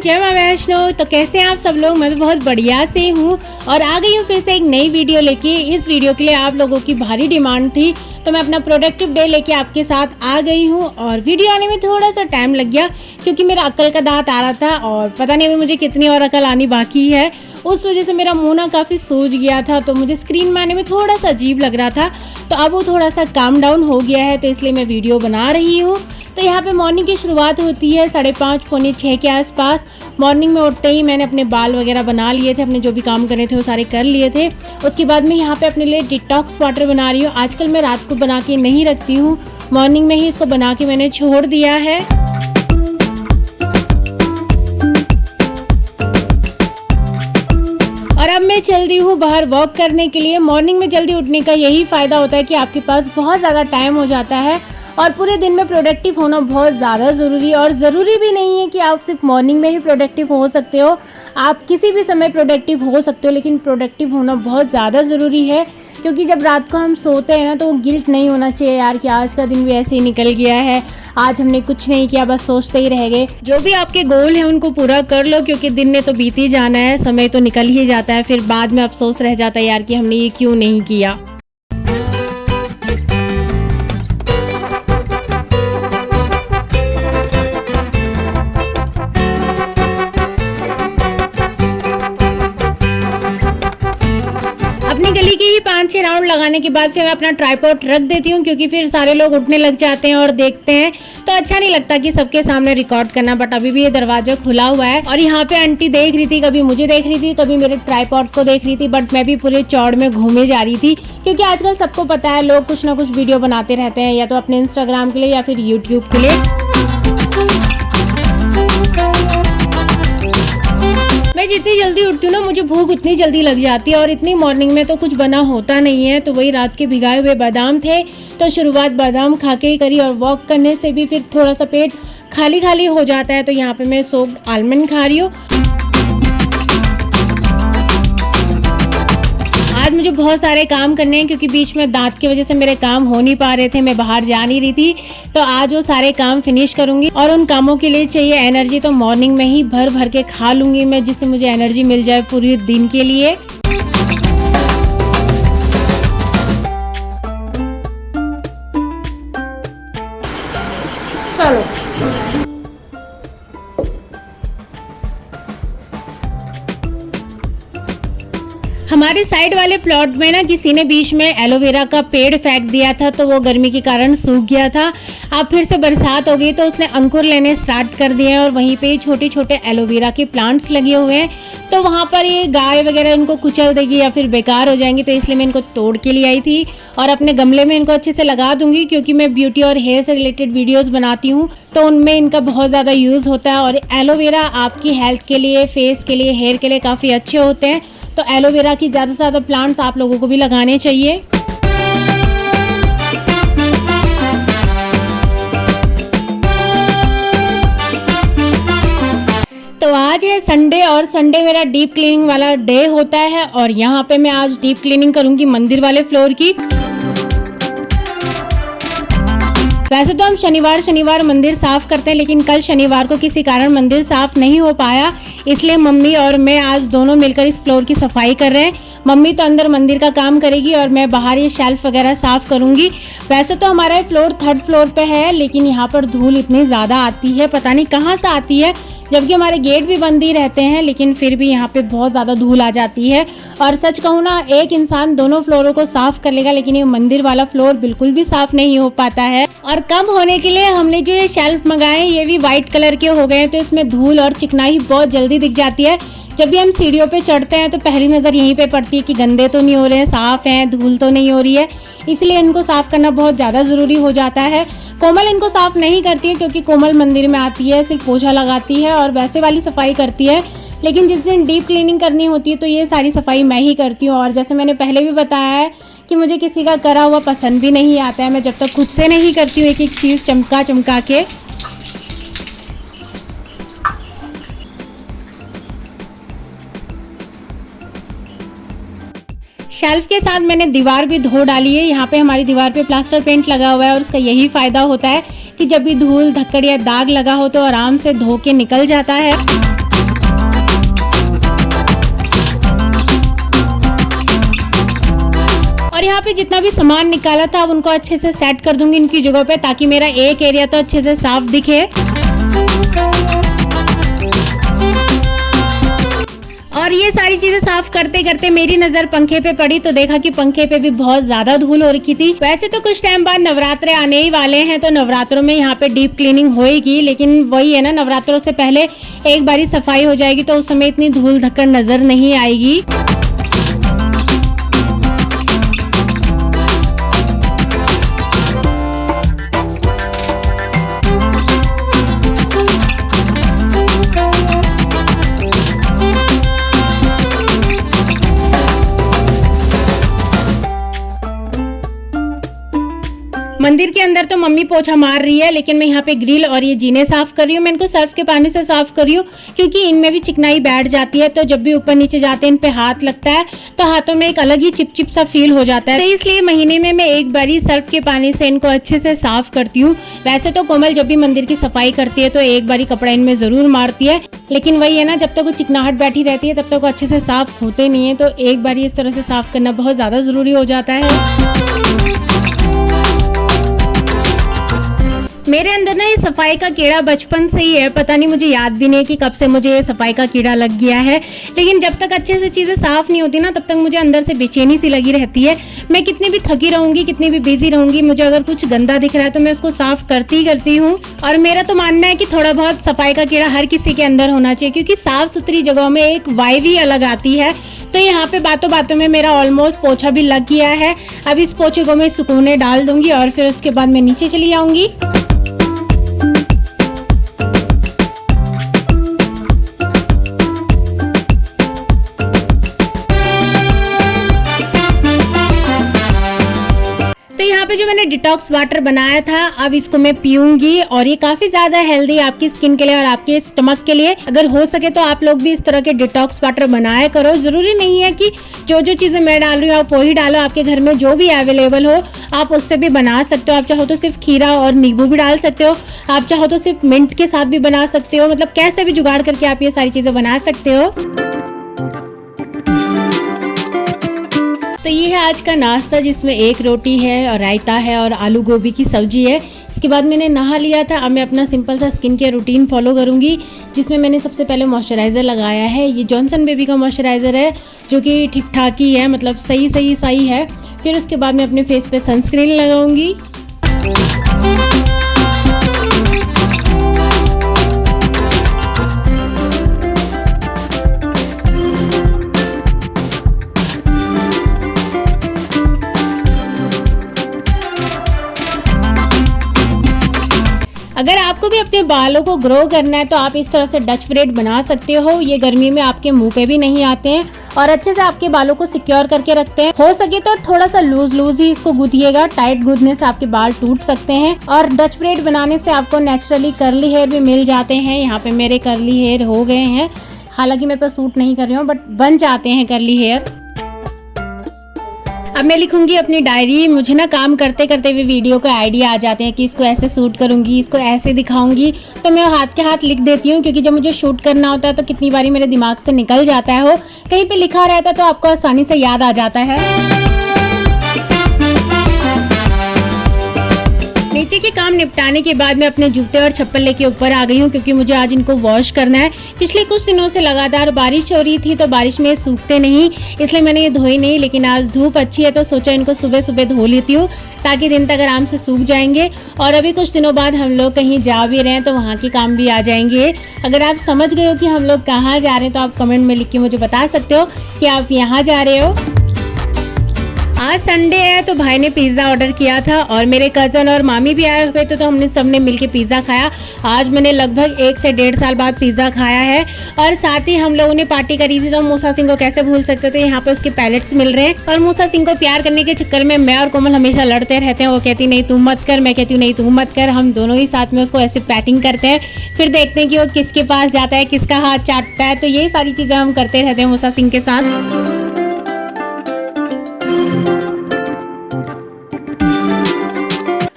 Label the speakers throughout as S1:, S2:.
S1: जय मां वैष्णो। तो कैसे हैं आप सब लोग? मैं तो बहुत बढ़िया से हूँ और आ गई हूँ फिर से एक नई वीडियो लेके। इस वीडियो के लिए आप लोगों की भारी डिमांड थी तो मैं अपना प्रोडक्टिव डे लेके आपके साथ आ गई हूँ। और वीडियो आने में थोड़ा सा टाइम लग गया क्योंकि मेरा अक्ल का दांत आ रहा था और पता नहीं अभी मुझे कितनी और अकल आनी बाकी है। उस वजह से मेरा मुंह ना काफ़ी सूज गया था तो मुझे स्क्रीन में आने में थोड़ा सा अजीब लग रहा था। तो अब वो थोड़ा सा काम डाउन हो गया है तो इसलिए मैं वीडियो बना रही हूँ। तो यहाँ पे मॉर्निंग की शुरुआत होती है 5:30 पौने 6 के आसपास। मॉर्निंग में उठते ही मैंने अपने बाल वगैरह बना लिए थे, अपने जो भी काम करने थे वो सारे कर लिए थे। उसके बाद मैं यहाँ पे अपने लिए डिटॉक्स वाटर बना रही हूँ। आजकल मैं रात को बना के नहीं रखती हूँ, मॉर्निंग में ही इसको बना के मैंने छोड़ दिया है। और अब मैं चल रही हूँ बाहर वॉक करने के लिए। मॉर्निंग में जल्दी उठने का यही फ़ायदा होता है कि आपके पास बहुत ज़्यादा टाइम हो जाता है और पूरे दिन में प्रोडक्टिव होना बहुत ज़्यादा ज़रूरी है। और ज़रूरी भी नहीं है कि आप सिर्फ मॉर्निंग में ही प्रोडक्टिव हो सकते हो, आप किसी भी समय प्रोडक्टिव हो सकते हो, लेकिन प्रोडक्टिव होना बहुत ज़्यादा ज़रूरी है। क्योंकि जब रात को हम सोते हैं ना तो गिल्ट नहीं होना चाहिए यार कि आज का दिन भी ऐसे ही निकल गया है, आज हमने कुछ नहीं किया, बस सोचते ही रह गए। जो भी आपके गोल हैं उनको पूरा कर लो क्योंकि दिन ने तो बीत ही जाना है, समय तो निकल ही जाता है, फिर बाद में अफसोस रह जाता है यार कि हमने ये क्यों नहीं किया। गली के ही 5-6 राउंड लगाने के बाद फिर मैं अपना ट्राइपॉड रख देती हूँ क्योंकि फिर सारे लोग उठने लग जाते हैं और देखते हैं तो अच्छा नहीं लगता कि सबके सामने रिकॉर्ड करना। बट अभी भी ये दरवाजा खुला हुआ है और यहाँ पे आंटी देख रही थी, कभी मुझे देख रही थी, कभी मेरे ट्राइपॉड को देख रही थी। बट मैं भी पूरे चौड़ में घूमे जा रही थी क्योंकि आजकल सबको पता है लोग कुछ ना कुछ वीडियो बनाते रहते हैं, या तो अपने इंस्टाग्राम के लिए या फिर यूट्यूब के लिए। मैं जितनी जल्दी उठती हूँ ना मुझे भूख उतनी जल्दी लग जाती है और इतनी मॉर्निंग में तो कुछ बना होता नहीं है। तो वही रात के भिगाए हुए बादाम थे तो शुरुआत बादाम खा के ही करी और वॉक करने से भी फिर थोड़ा सा पेट खाली खाली हो जाता है। तो यहाँ पे मैं सोक्ड आलमंड खा रही हूँ। आज मुझे बहुत सारे काम करने हैं क्योंकि बीच में दांत की वजह से मेरे काम हो नहीं पा रहे थे, मैं बाहर जा नहीं रही थी। तो आज वो सारे काम फिनिश करूंगी और उन कामों के लिए चाहिए एनर्जी तो मॉर्निंग में ही भर भर के खा लूंगी मैं, जिससे मुझे एनर्जी मिल जाए पूरे दिन के लिए। चलो हमारे साइड वाले प्लॉट में ना किसी ने बीच में एलोवेरा का पेड़ फेंक दिया था तो वो गर्मी के कारण सूख गया था। अब फिर से बरसात हो गई तो उसने अंकुर लेने स्टार्ट कर दिए हैं और वहीं पे छोटे छोटे एलोवेरा के प्लांट्स लगे हुए हैं। तो वहाँ पर ये गाय वगैरह इनको कुचल देगी या फिर बेकार हो जाएंगी, तो इसलिए मैं इनको तोड़ के लिए आई थी और अपने गमले में इनको अच्छे से लगा दूंगी क्योंकि मैं ब्यूटी और हेयर से रिलेटेड वीडियोज़ बनाती हूँ तो उनमें इनका बहुत ज़्यादा यूज़ होता है। और एलोवेरा आपकी हेल्थ के लिए, फेस के लिए, हेयर के लिए काफ़ी अच्छे होते हैं। तो एलोवेरा की ज़्यादा से ज़्यादा प्लांट्स आप लोगों को भी लगाने चाहिए। तो आज है संडे और संडे मेरा डीप क्लीनिंग वाला डे होता है और यहाँ पे मैं आज डीप क्लीनिंग करूँगी मंदिर वाले फ्लोर की। वैसे तो हम शनिवार मंदिर साफ करते हैं लेकिन कल शनिवार को किसी कारण मंदिर साफ नहीं हो पाया, इसलिए मम्मी और मैं आज दोनों मिलकर इस फ्लोर की सफाई कर रहे हैं। मम्मी तो अंदर मंदिर का काम करेगी और मैं बाहर ये शेल्फ वगैरह साफ करूंगी। वैसे तो हमारा फ्लोर 3rd फ्लोर पे है लेकिन यहाँ पर धूल इतनी ज़्यादा आती है, पता नहीं कहाँ से आती है, जबकि हमारे गेट भी बंद ही रहते हैं लेकिन फिर भी यहाँ पे बहुत ज़्यादा धूल आ जाती है। और सच कहूँ ना एक इंसान दोनों फ्लोरों को साफ़ कर लेगा लेकिन ये मंदिर वाला फ्लोर बिल्कुल भी साफ़ नहीं हो पाता है। और कम होने के लिए हमने जो ये शेल्फ मंगाए हैं ये भी वाइट कलर के हो गए हैं तो इसमें धूल और चिकनाई बहुत जल्दी दिख जाती है। जब भी हम सीढ़ियों पे चढ़ते हैं तो पहली नज़र यहीं पे पड़ती है कि गंदे तो नहीं हो रहे हैं, साफ़ हैं, धूल तो नहीं हो रही है, इसलिए इनको साफ़ करना बहुत ज़्यादा ज़रूरी हो जाता है। कोमल इनको साफ़ नहीं करती है क्योंकि कोमल मंदिर में आती है, सिर्फ पोछा लगाती है और वैसे वाली सफाई करती है लेकिन जिस दिन डीप क्लीनिंग करनी होती है तो ये सारी सफाई मैं ही करती हूँ। और जैसे मैंने पहले भी बताया है कि मुझे किसी का करा हुआ पसंद भी नहीं आता है। मैं जब तक खुद से नहीं करती हूँ एक एक चीज़ चमका चमका के। शेल्फ के साथ मैंने दीवार भी धो डाली है। यहाँ पे हमारी दीवार पे प्लास्टर पेंट लगा हुआ है और उसका यही फ़ायदा होता है कि जब भी धूल धक्कड़ या दाग लगा हो तो आराम से धो के निकल जाता है। और यहाँ पे जितना भी सामान निकाला था अब उनको अच्छे से सेट कर दूंगी इनकी जगह पे, ताकि मेरा एक एरिया तो अच्छे से साफ दिखे। और ये सारी चीजें साफ करते करते मेरी नजर पंखे पे पड़ी तो देखा कि पंखे पे भी बहुत ज्यादा धूल हो रखी थी। वैसे तो कुछ टाइम बाद नवरात्रे आने ही वाले हैं तो नवरात्रों में यहाँ पे डीप क्लीनिंग होएगी, लेकिन वही है ना, नवरात्रों से पहले एक बारी सफाई हो जाएगी तो उस समय इतनी धूल धक्कड़ नजर नहीं आएगी। मंदिर के अंदर तो मम्मी पोछा मार रही है, लेकिन मैं यहाँ पे ग्रिल और ये जीने साफ कर रही हूँ। मैं इनको सर्फ के पानी से साफ कर रही हूँ क्योंकि इनमें भी चिकनाई बैठ जाती है, तो जब भी ऊपर नीचे जाते हैं इन पे हाथ लगता है तो हाथों में एक अलग ही चिपचिप सा फील हो जाता है। तो इसलिए महीने में मैं एक बारी सर्फ के पानी से इनको अच्छे से साफ करती हूँ। वैसे तो कोमल जब भी मंदिर की सफाई करती है तो एक बारी कपड़ा इनमें जरूर मारती है, लेकिन वही है ना, जब तक वो चिकनाहट बैठी रहती है तब तक वो अच्छे से साफ होते नहीं है। तो एक बारी इस तरह से साफ करना बहुत ज्यादा जरूरी हो जाता है। मेरे अंदर ना ये सफाई का कीड़ा बचपन से ही है, पता नहीं, मुझे याद भी नहीं कि कब से मुझे ये सफाई का कीड़ा लग गया है। लेकिन जब तक अच्छे से चीज़ें साफ नहीं होती ना तब तक मुझे अंदर से बेचैनी सी लगी रहती है। मैं कितनी भी थकी रहूंगी, कितनी भी बिजी रहूंगी, मुझे अगर कुछ गंदा दिख रहा है तो मैं उसको साफ करती ही करती हूँ। और मेरा तो मानना है कि थोड़ा बहुत सफाई का कीड़ा हर किसी के अंदर होना चाहिए, क्योंकि साफ सुथरी जगहों में एक वाइब ही अलग आती है। तो यहाँ पे बातों बातों में मेरा ऑलमोस्ट पोछा भी लग गया है। अब इस पोछे को मैं सुकूने डाल दूंगी और फिर उसके बाद मैं नीचे चली आऊंगी। जो मैंने डिटॉक्स वाटर बनाया था अब इसको मैं पीऊंगी और ये काफी ज्यादा हेल्दी आपकी स्किन के लिए और आपके स्टमक के लिए। अगर हो सके तो आप लोग भी इस तरह के डिटॉक्स वाटर बनाया करो। जरूरी नहीं है कि जो जो चीजें मैं डाल रही हूँ आप वही डालो, आपके घर में जो भी अवेलेबल हो आप उससे भी बना सकते हो। आप चाहो तो सिर्फ खीरा और नींबू भी डाल सकते हो, आप चाहो तो सिर्फ मिंट के साथ भी बना सकते हो। मतलब कैसे भी जुगाड़ करके आप ये सारी चीजें बना सकते हो। तो ये है आज का नाश्ता, जिसमें एक रोटी है और रायता है और आलू गोभी की सब्जी है। इसके बाद मैंने नहा लिया था। अब मैं अपना सिंपल सा स्किन केयर रूटीन फॉलो करूंगी, जिसमें मैंने सबसे पहले मॉइस्चराइज़र लगाया है। ये जॉनसन बेबी का मॉइस्चराइज़र है जो कि ठीक ठाक ही है, मतलब सही है। फिर उसके बाद मैं अपने फेस पे सनस्क्रीन लगाऊंगी। अगर आपको भी अपने बालों को ग्रो करना है तो आप इस तरह से डच ब्रेड बना सकते हो। ये गर्मी में आपके मुंह पे भी नहीं आते हैं और अच्छे से आपके बालों को सिक्योर करके रखते हैं। हो सके तो थोड़ा सा लूज ही इसको गूंथिएगा, टाइट गूंथने से आपके बाल टूट सकते हैं। और डच ब्रेड बनाने से आपको नेचुरली कर्ली हेयर भी मिल जाते हैं। यहाँ पे मेरे कर्ली हेयर हो गए हैं, हालांकि मेरे पर सूट नहीं कर रही हूँ, बट बन जाते हैं कर्ली हेयर। अब मैं लिखूंगी अपनी डायरी। मुझे ना काम करते करते भी वीडियो का आइडिया आ जाते हैं कि इसको ऐसे शूट करूंगी, इसको ऐसे दिखाऊंगी, तो मैं हाथ के हाथ लिख देती हूँ। क्योंकि जब मुझे शूट करना होता है तो कितनी बारी मेरे दिमाग से निकल जाता है, वो कहीं पे लिखा रहता है तो आपको आसानी से याद आ जाता है। नीचे के काम निपटाने के बाद मैं अपने जूते और चप्पल लेके ऊपर आ गई हूँ, क्योंकि मुझे आज इनको वॉश करना है। पिछले कुछ दिनों से लगातार बारिश हो रही थी तो बारिश में सूखते नहीं, इसलिए मैंने ये धोई नहीं। लेकिन आज धूप अच्छी है तो सोचा इनको सुबह सुबह धो लेती हूँ, ताकि दिन तक आराम से सूख जाएंगे। और अभी कुछ दिनों बाद हम लोग कहीं जा भी रहे हैं तो वहाँ के काम भी आ जाएंगे। अगर आप समझ गए हो कि हम लोग कहाँ जा रहे हैं तो आप कमेंट में लिख के मुझे बता सकते हो कि आप यहाँ जा रहे हो। आज संडे है तो भाई ने पिज्ज़ा ऑर्डर किया था और मेरे कज़न और मामी भी आए हुए थे तो हमने सबने मिलके पिज़्ज़ा खाया। आज मैंने लगभग 1 से 1.5 साल बाद पिज़्ज़ा खाया है और साथ ही हम लोगों ने पार्टी करी थी। तो मूसा सिंह को कैसे भूल सकते थे, यहाँ पे उसके पैलेट्स मिल रहे हैं। और मूसा सिंह को प्यार करने के चक्कर में मैं और कोमल हमेशा लड़ते रहते हैं। वो कहती नहीं तू मत कर, मैं कहती हूँ नहीं तू मत कर। हम दोनों ही साथ में उसको ऐसे पैटिंग करते हैं, फिर देखते हैं कि वो किसके पास जाता है, किसका हाथ चाटता है। तो ये सारी चीजें हम करते रहते हैं मूसा सिंह के साथ।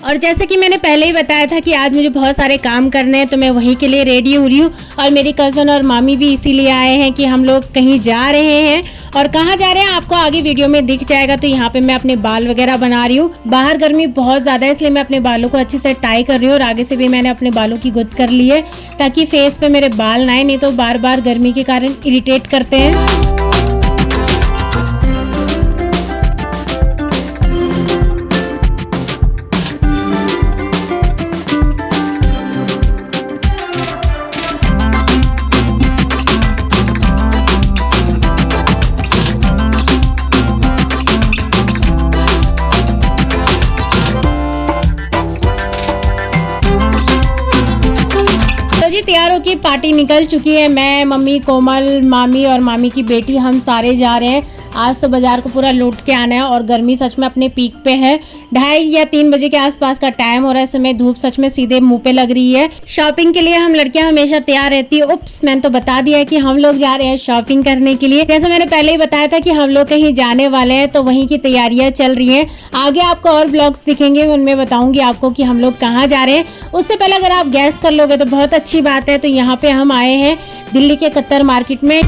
S1: और जैसे कि मैंने पहले ही बताया था कि आज मुझे बहुत सारे काम करने हैं तो मैं वहीं के लिए रेडी हो रही हूँ। और मेरी कज़न और मामी भी इसीलिए आए हैं कि हम लोग कहीं जा रहे हैं। और कहाँ जा रहे हैं आपको आगे वीडियो में दिख जाएगा। तो यहाँ पे मैं अपने बाल वगैरह बना रही हूँ। बाहर गर्मी बहुत ज़्यादा है इसलिए मैं अपने बालों को अच्छे से टाई कर रही हूँ। और आगे से भी मैंने अपने बालों की गुत्त कर ली है ताकि फेस पे मेरे बाल ना आए, नहीं तो बार बार गर्मी के कारण इरिटेट करते हैं। तैयार होकर पार्टी निकल चुकी है। मैं, मम्मी, कोमल, मामी और मामी की बेटी हम सारे जा रहे हैं। आज तो बाजार को पूरा लूट के आना है और गर्मी सच में अपने पीक पे है। 2:30 या 3 बजे के आसपास का टाइम हो रहा है। समय धूप सच में सीधे मुंह पे लग रही है। शॉपिंग के लिए हम लड़कियां हमेशा तैयार रहती है। उप्स, मैंने तो बता दिया है कि हम लोग जा रहे हैं शॉपिंग करने के लिए। जैसे मैंने पहले ही बताया था कि हम लोग कहीं जाने वाले हैं तो वहीं की तैयारियां चल रही है। आगे आपको और ब्लॉग्स दिखेंगे, उनमें बताऊंगी आपको कि हम लोग कहाँ जा रहे हैं। उससे पहले अगर आप गैस कर लोगे तो बहुत अच्छी बात है। तो यहाँ पे हम आए हैं दिल्ली के कत्तर मार्केट में।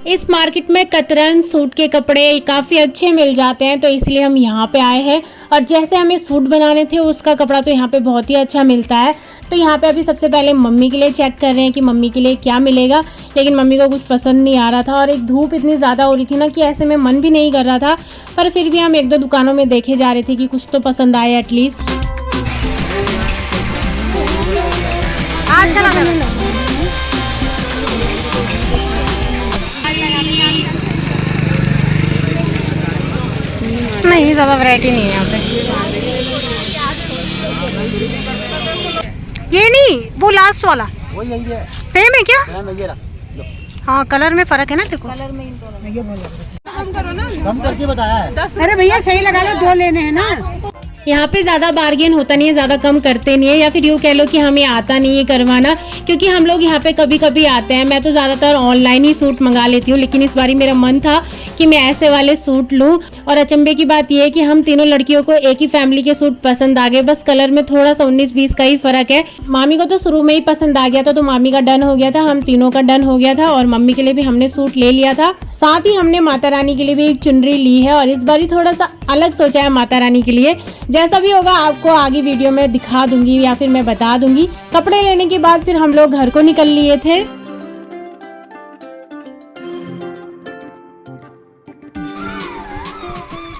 S1: इस मार्केट में कतरन सूट के कपड़े काफ़ी अच्छे मिल जाते हैं तो इसलिए हम यहाँ पे आए हैं। और जैसे हमें सूट बनाने थे उसका कपड़ा तो यहाँ पे बहुत ही अच्छा मिलता है। तो यहाँ पे अभी सबसे पहले मम्मी के लिए चेक कर रहे हैं कि मम्मी के लिए क्या मिलेगा। लेकिन मम्मी को कुछ पसंद नहीं आ रहा था और एक धूप इतनी ज़्यादा हो रही थी ना कि ऐसे में मन भी नहीं कर रहा था। पर फिर भी हम 1-2 दुकानों में देखे जा रहे थे कि कुछ तो पसंद आए एटलीस्ट। नहीं, ज़्यादा वैरायटी नहीं है यहाँ पे। ये नहीं, वो लास्ट वाला वही है। सेम है क्या? हाँ, कलर में फर्क है ना। देखो कलर में कम करके बताया है।
S2: अरे भैया सही लगा लो, 2 लेने हैं ना।
S1: यहाँ पे ज़्यादा बार्गेन होता नहीं है, ज़्यादा कम करते नहीं है। या फिर यूँ कह लो कि हमें आता नहीं है करवाना, क्योंकि हम लोग यहाँ पे कभी कभी आते हैं। मैं तो ज़्यादातर ऑनलाइन ही सूट मंगा लेती हूँ, लेकिन इस बारी मेरा मन था कि मैं ऐसे वाले सूट लूँ। और अचंभे की बात यह है कि हम तीनों लड़कियों को एक ही फैमिली के सूट पसंद आ गए। बस कलर में थोड़ा सा 19-20 का ही फ़र्क है। मामी को तो शुरू में ही पसंद आ गया था तो मामी का डन हो गया था, हम तीनों का डन हो गया था। और मम्मी के लिए भी हमने सूट ले लिया था। साथ ही हमने माता रानी के लिए भी एक चुनरी ली है और इस बारी थोड़ा सा अलग सोचा है माता रानी के लिए। जैसा भी होगा आपको आगे वीडियो में दिखा दूंगी या फिर मैं बता दूंगी। कपड़े लेने के बाद फिर हम लोग घर को निकल लिए थे।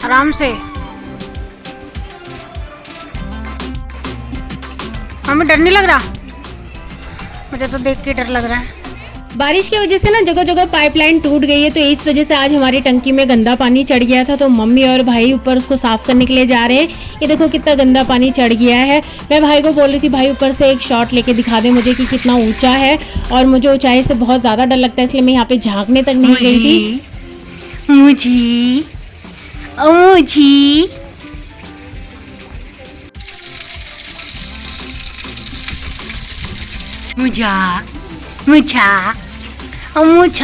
S1: आराम से। हमें डर नहीं लग रहा? मुझे तो देख के डर लग रहा है। बारिश की वजह से ना जगह जगह पाइपलाइन टूट गई है तो इस वजह से आज हमारी टंकी में गंदा पानी चढ़ गया था। तो मम्मी और भाई ऊपर उसको साफ करने के लिए जा रहे हैं। ये देखो कितना गंदा पानी चढ़ गया है। मैं भाई को बोल रही थी भाई ऊपर से एक शॉट लेके दिखा दे मुझे कि कितना ऊंचा है। और मुझे ऊंचाई से बहुत ज़्यादा डर लगता है इसलिए मैं यहाँ पे झाँकने तक नहीं गई थी। मुझा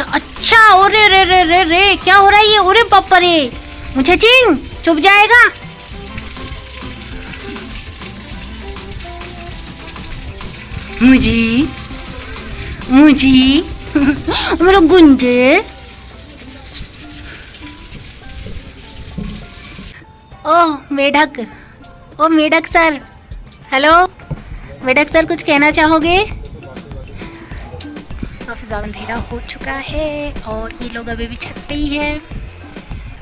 S1: अच्छा। ओरे रे रे रे रे क्या हो रहा है ये? ओरे पापा रे, मुझे चिंग चुप जाएगा। मुझी मेरा गुंजे। ओह मेढक, ओ मेढक सर, हेलो मेढक सर, कुछ कहना चाहोगे? काफ़ी ज़्यादा अंधेरा हो चुका है और ये लोग अभी भी छत पे ही है।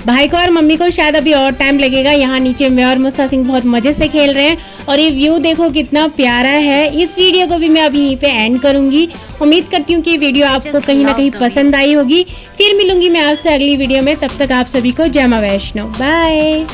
S1: भाई को और मम्मी को शायद अभी और टाइम लगेगा। यहाँ नीचे मैं और मुस्सा सिंह बहुत मजे से खेल रहे हैं और ये व्यू देखो कितना प्यारा है। इस वीडियो को भी मैं अभी यहीं पे एंड करूंगी। उम्मीद करती हूँ कि वीडियो आपको कहीं ना कहीं पसंद आई होगी। फिर मिलूंगी मैं आपसे अगली वीडियो में, तब तक आप सभी को जय मां वैष्णो, बाय।